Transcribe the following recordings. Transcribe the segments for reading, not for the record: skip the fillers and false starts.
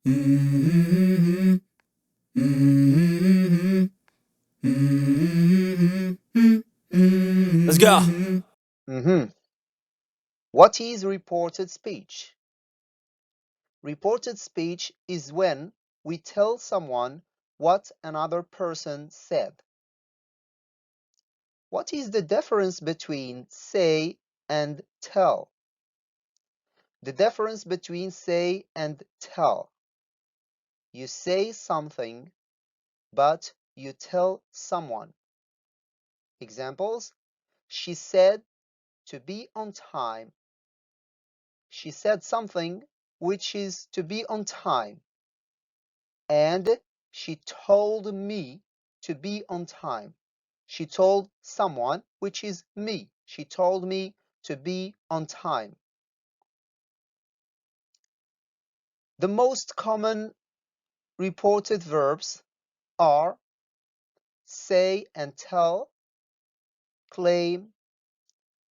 Let's go. What is reported speech? Reported speech is when we tell someone what another person said. What is the difference between say and tell? The difference between say and tell. You say something, but you tell someone. Examples: she said to be on time. She said something which is to be on time. And she told me to be on time. She told someone, which is me. She told me to be on time. The most common reported verbs are say and tell, claim,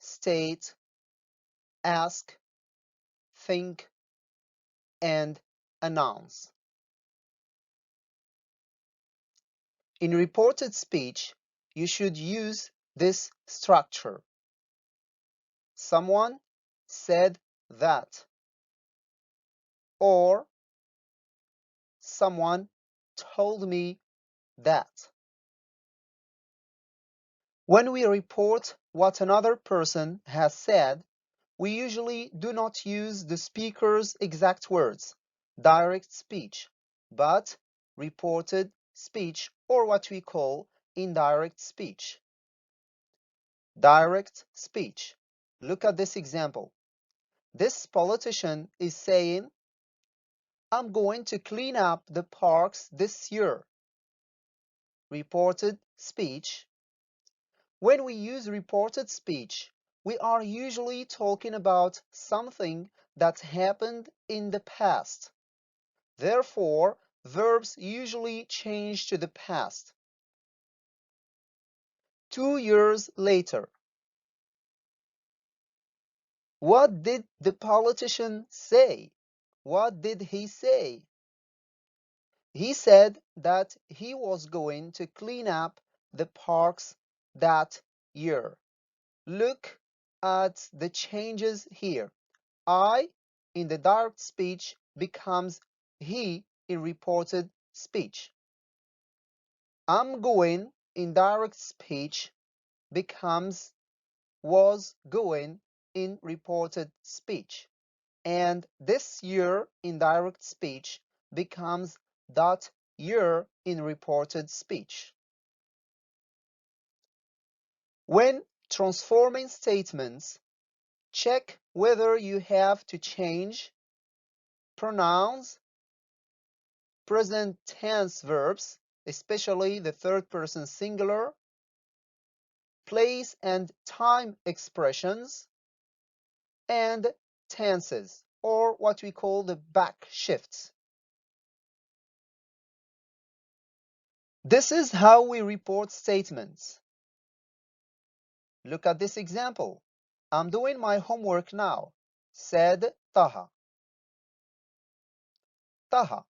state, ask, think, and announce. In reported speech, you should use this structure. Someone said that, or someone told me that. When we report what another person has said, we usually do not use the speaker's exact words, direct speech, but reported speech, or what we call indirect speech. Direct speech. Look at this example. This politician is saying, I'm going to clean up the parks this year. Reported speech. When we use reported speech, we are usually talking about something that happened in the past. Therefore, verbs usually change to the past. 2 years later. What did the politician say? What did he say? He said that he was going to clean up the parks that year. Look at the changes here. I in the direct speech becomes he in reported speech. I'm going in direct speech becomes was going in reported speech. And this year in direct speech becomes that year in reported speech. When transforming statements, check whether you have to change pronouns, present tense verbs, especially the third person singular, place and time expressions, and tenses, or what we call the back shifts. This is how we report statements. Look at this example. I'm doing my homework now, said Taha. Taha.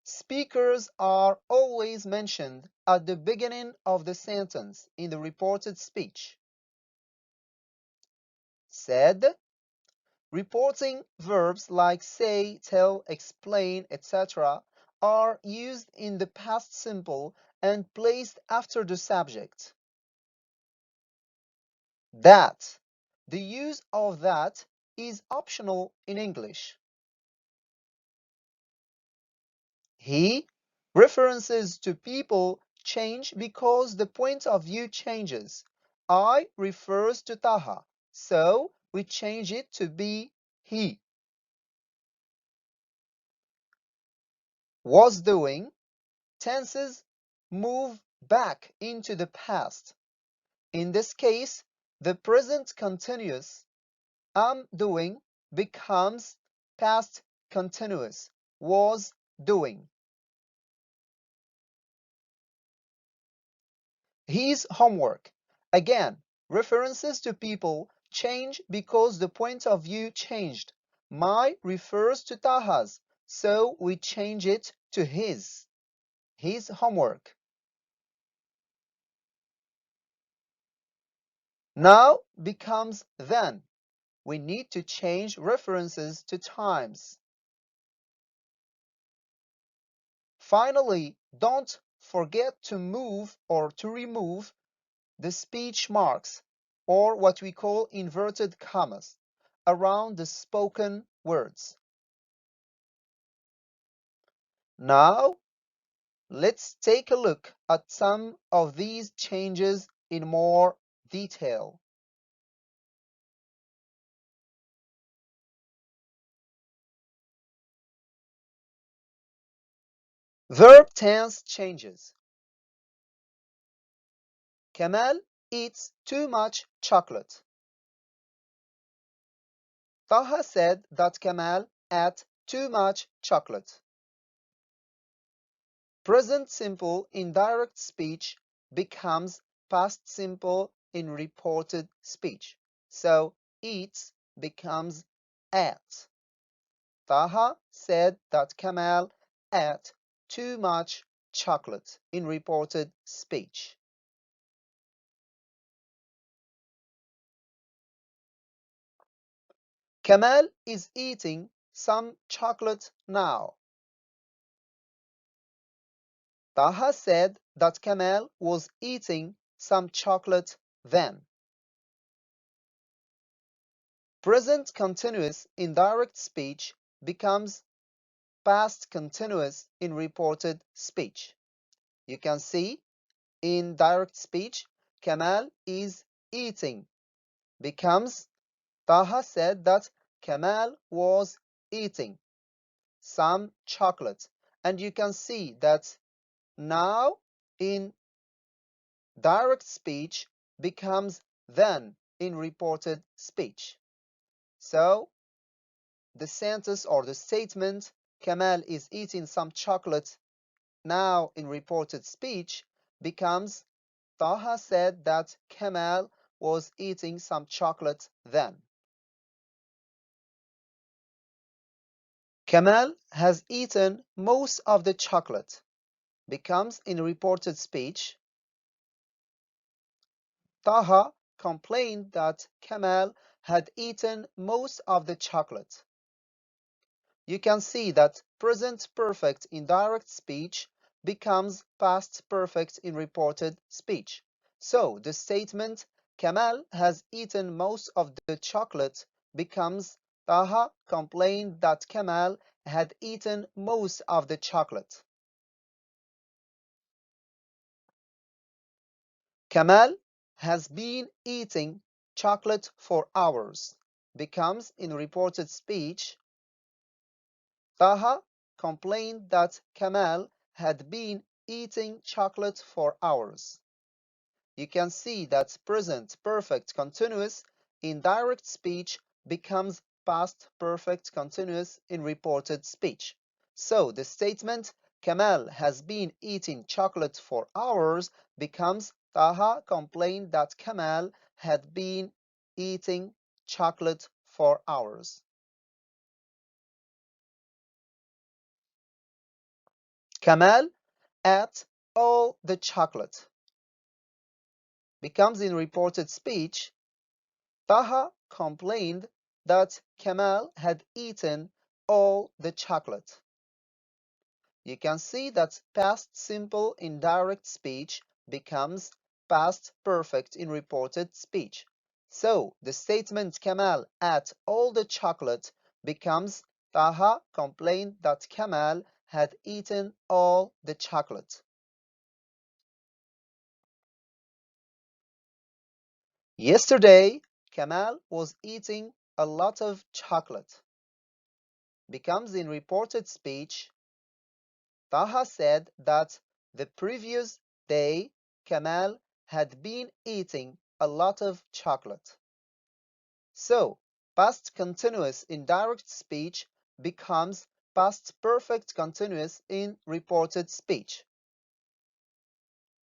Speakers are always mentioned at the beginning of the sentence in the reported speech. Said. Reporting verbs like say, tell, explain, etc. are used in the past simple and placed after the subject. That. The use of that is optional in English. He. References to people change because the point of view changes. I refers to Taha, so we change it to be he. Was doing. Tenses move back into the past. In this case, the present continuous am doing becomes past continuous was doing. His homework. Again, references to people change because the point of view changed. My refers to Taha's, so we change it to his homework. Now becomes then. We need to change references to times. Finally, don't forget to move or to remove the speech marks, or what we call inverted commas, around the spoken words. Now, let's take a look at some of these changes in more detail. Verb tense changes. Kamal eats too much chocolate. Taha said that Kamal ate too much chocolate. Present simple indirect speech becomes past simple in reported speech. So eats becomes ate. Taha said that Kamal ate too much chocolate in reported speech. Kamal is eating some chocolate now. Taha said that Kamal was eating some chocolate then. Present continuous indirect speech becomes past continuous in reported speech. You can see in direct speech, Kamal is eating becomes Taha said that Kamal was eating some chocolate. And you can see that now in direct speech becomes then in reported speech. So the sentence or the statement, Kamal is eating some chocolate now in reported speech, becomes Taha said that Kamal was eating some chocolate then. Kamal has eaten most of the chocolate becomes in reported speech. Taha complained that Kamal had eaten most of the chocolate. You can see that present perfect in direct speech becomes past perfect in reported speech. So the statement Kamal has eaten most of the chocolate becomes Taha complained that Kamal had eaten most of the chocolate. Kamal has been eating chocolate for hours becomes in reported speech. Taha complained that Kamal had been eating chocolate for hours. You can see that present perfect continuous in direct speech becomes past perfect continuous in reported speech. So the statement Kamal has been eating chocolate for hours becomes Taha complained that Kamal had been eating chocolate for hours. Kamal ate all the chocolate becomes in reported speech. Taha complained that Kamal had eaten all the chocolate. You can see that past simple in direct speech becomes past perfect in reported speech. So the statement Kamal ate all the chocolate becomes Taha complained that Kamal had eaten all the chocolate. Yesterday, Kamal was eating a lot of chocolate. Becomes in reported speech, Taha said that the previous day Kamal had been eating a lot of chocolate. So, past continuous in direct speech becomes past perfect continuous in reported speech.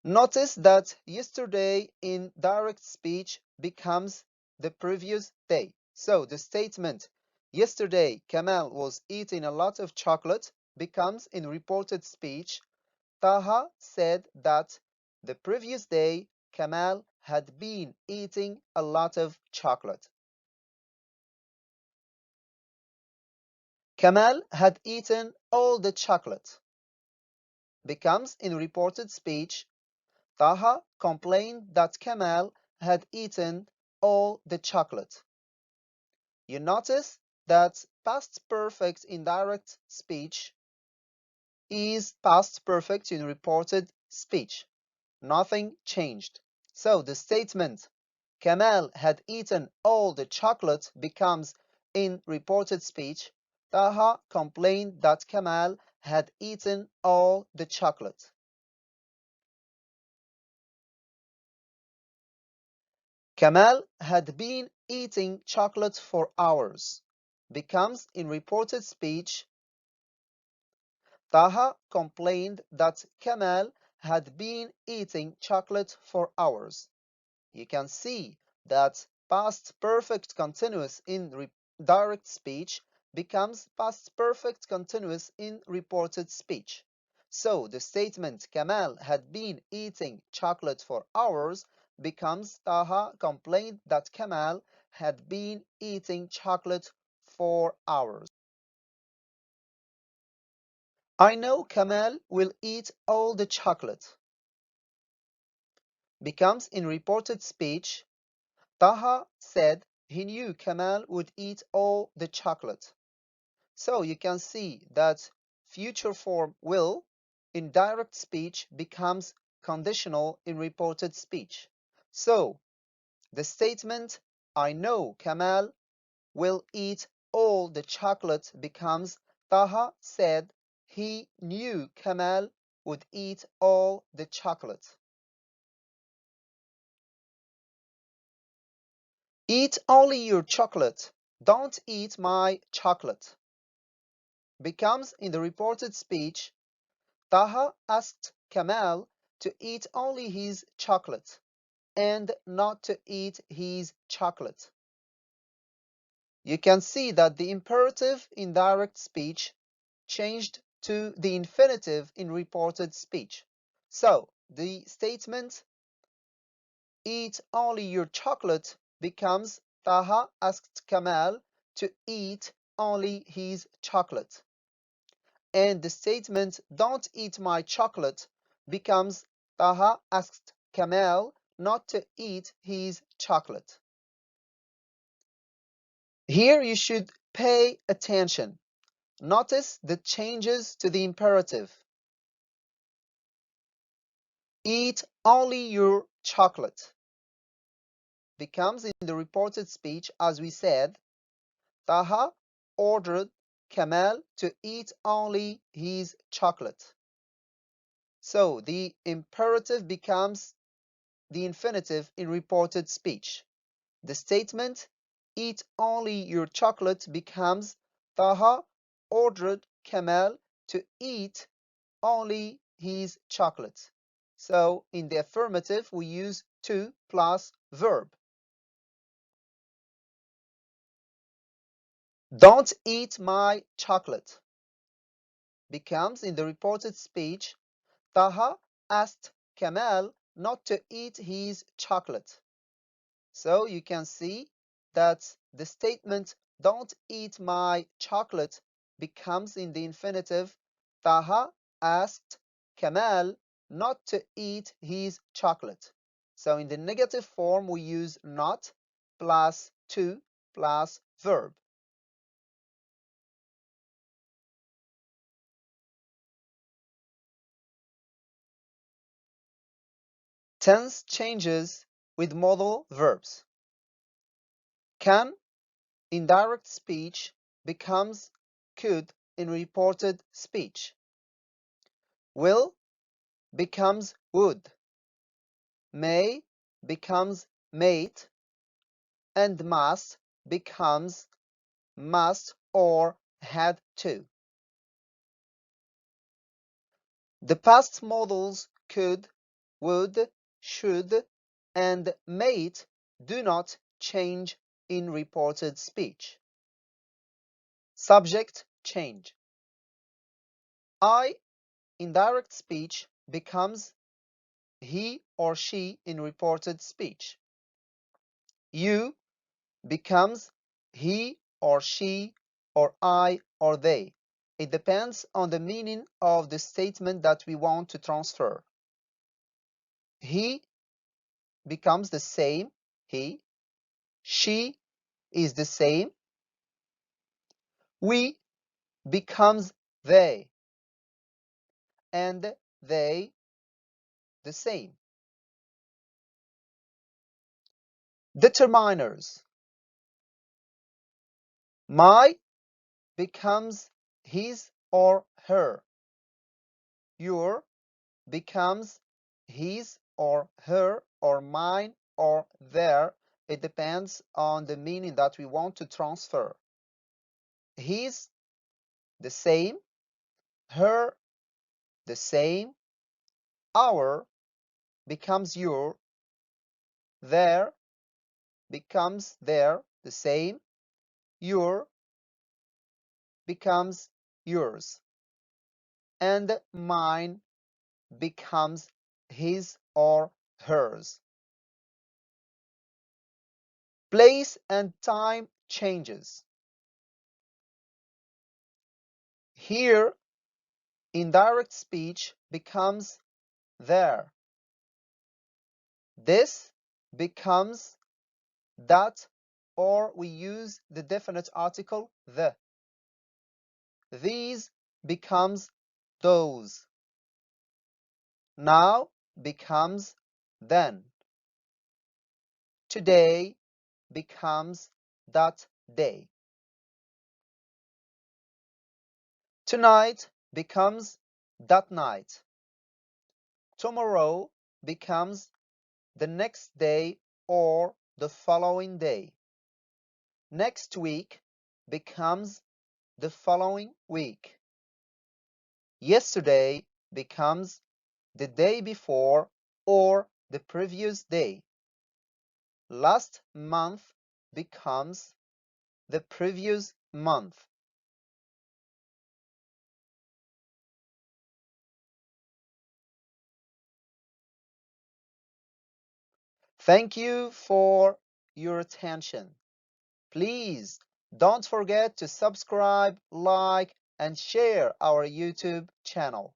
Notice that yesterday in direct speech becomes the previous day. So the statement Yesterday, Kamal was eating a lot of chocolate becomes in reported speech, Taha said that the previous day, Kamal had been eating a lot of chocolate. Kamal had eaten all the chocolate becomes in reported speech, Taha complained that Kamal had eaten all the chocolate. You notice that past perfect indirect speech is past perfect in reported speech. Nothing changed. So the statement Kamal had eaten all the chocolate becomes in reported speech. Taha complained that Kamal had eaten all the chocolate. Kamal had been eating chocolate for hours becomes in reported speech. Taha complained that Kamal had been eating chocolate for hours. You can see that past perfect continuous in direct speech becomes past perfect continuous in reported speech. So the statement Kamal had been eating chocolate for hours becomes Taha complained that Kamal had been eating chocolate for hours. I know Kamal will eat all the chocolate becomes in reported speech. Taha said he knew Kamal would eat all the chocolate. So you can see that future form will in direct speech becomes conditional in reported speech. So the statement I know Kamal will eat all the chocolate becomes Taha said he knew Kamal would eat all the chocolate. Eat only your chocolate. Don't eat my chocolate. Becomes in the reported speech, Taha asked Kamal to eat only his chocolate and not to eat his chocolate. You can see that the imperative in direct speech changed to the infinitive in reported speech. So the statement eat only your chocolate becomes Taha asked Kamal to eat only his chocolate. And the statement don't eat my chocolate becomes Taha asked Kamal not to eat his chocolate. Here you should pay attention. Notice the changes to the imperative. Eat only your chocolate becomes in the reported speech, as we said, Taha ordered Kamal to eat only his chocolate. So the imperative becomes the infinitive in reported speech. The statement, eat only your chocolate becomes Taha ordered Kamal to eat only his chocolate. So in the affirmative, we use to plus verb. Don't eat my chocolate becomes in the reported speech, Taha asked Kamal not to eat his chocolate. So you can see that the statement don't eat my chocolate becomes in the infinitive. Taha asked Kamal not to eat his chocolate. So in the negative form we use not plus to plus verb. Tense changes with modal verbs. Can in direct speech becomes could in reported speech. Will becomes would. May becomes made. And must becomes must or had to. The past modals could, would, should, and might do not change in reported speech. Subject change. I, indirect speech, becomes he or she in reported speech. You becomes he or she or I or they. It depends on the meaning of the statement that we want to transfer. He becomes the same, he. She is the same. We becomes they. And they the same. Determiners. My becomes his or her. Your becomes his or her or mine or their. It depends on the meaning that we want to transfer. His, the same. Her, the same. Our becomes your. Their becomes their, the same. Your becomes yours. And mine becomes his or hers. Place and time changes. Here, indirect speech becomes there. This becomes that, or we use the definite article the. These becomes those. Now becomes then. Today becomes that day. Tonight becomes that night. Tomorrow becomes the next day or the following day. Next week becomes the following week. Yesterday becomes the day before or the previous day. Last month becomes the previous month. Thank you for your attention. Please don't forget to subscribe, like, and share our YouTube channel.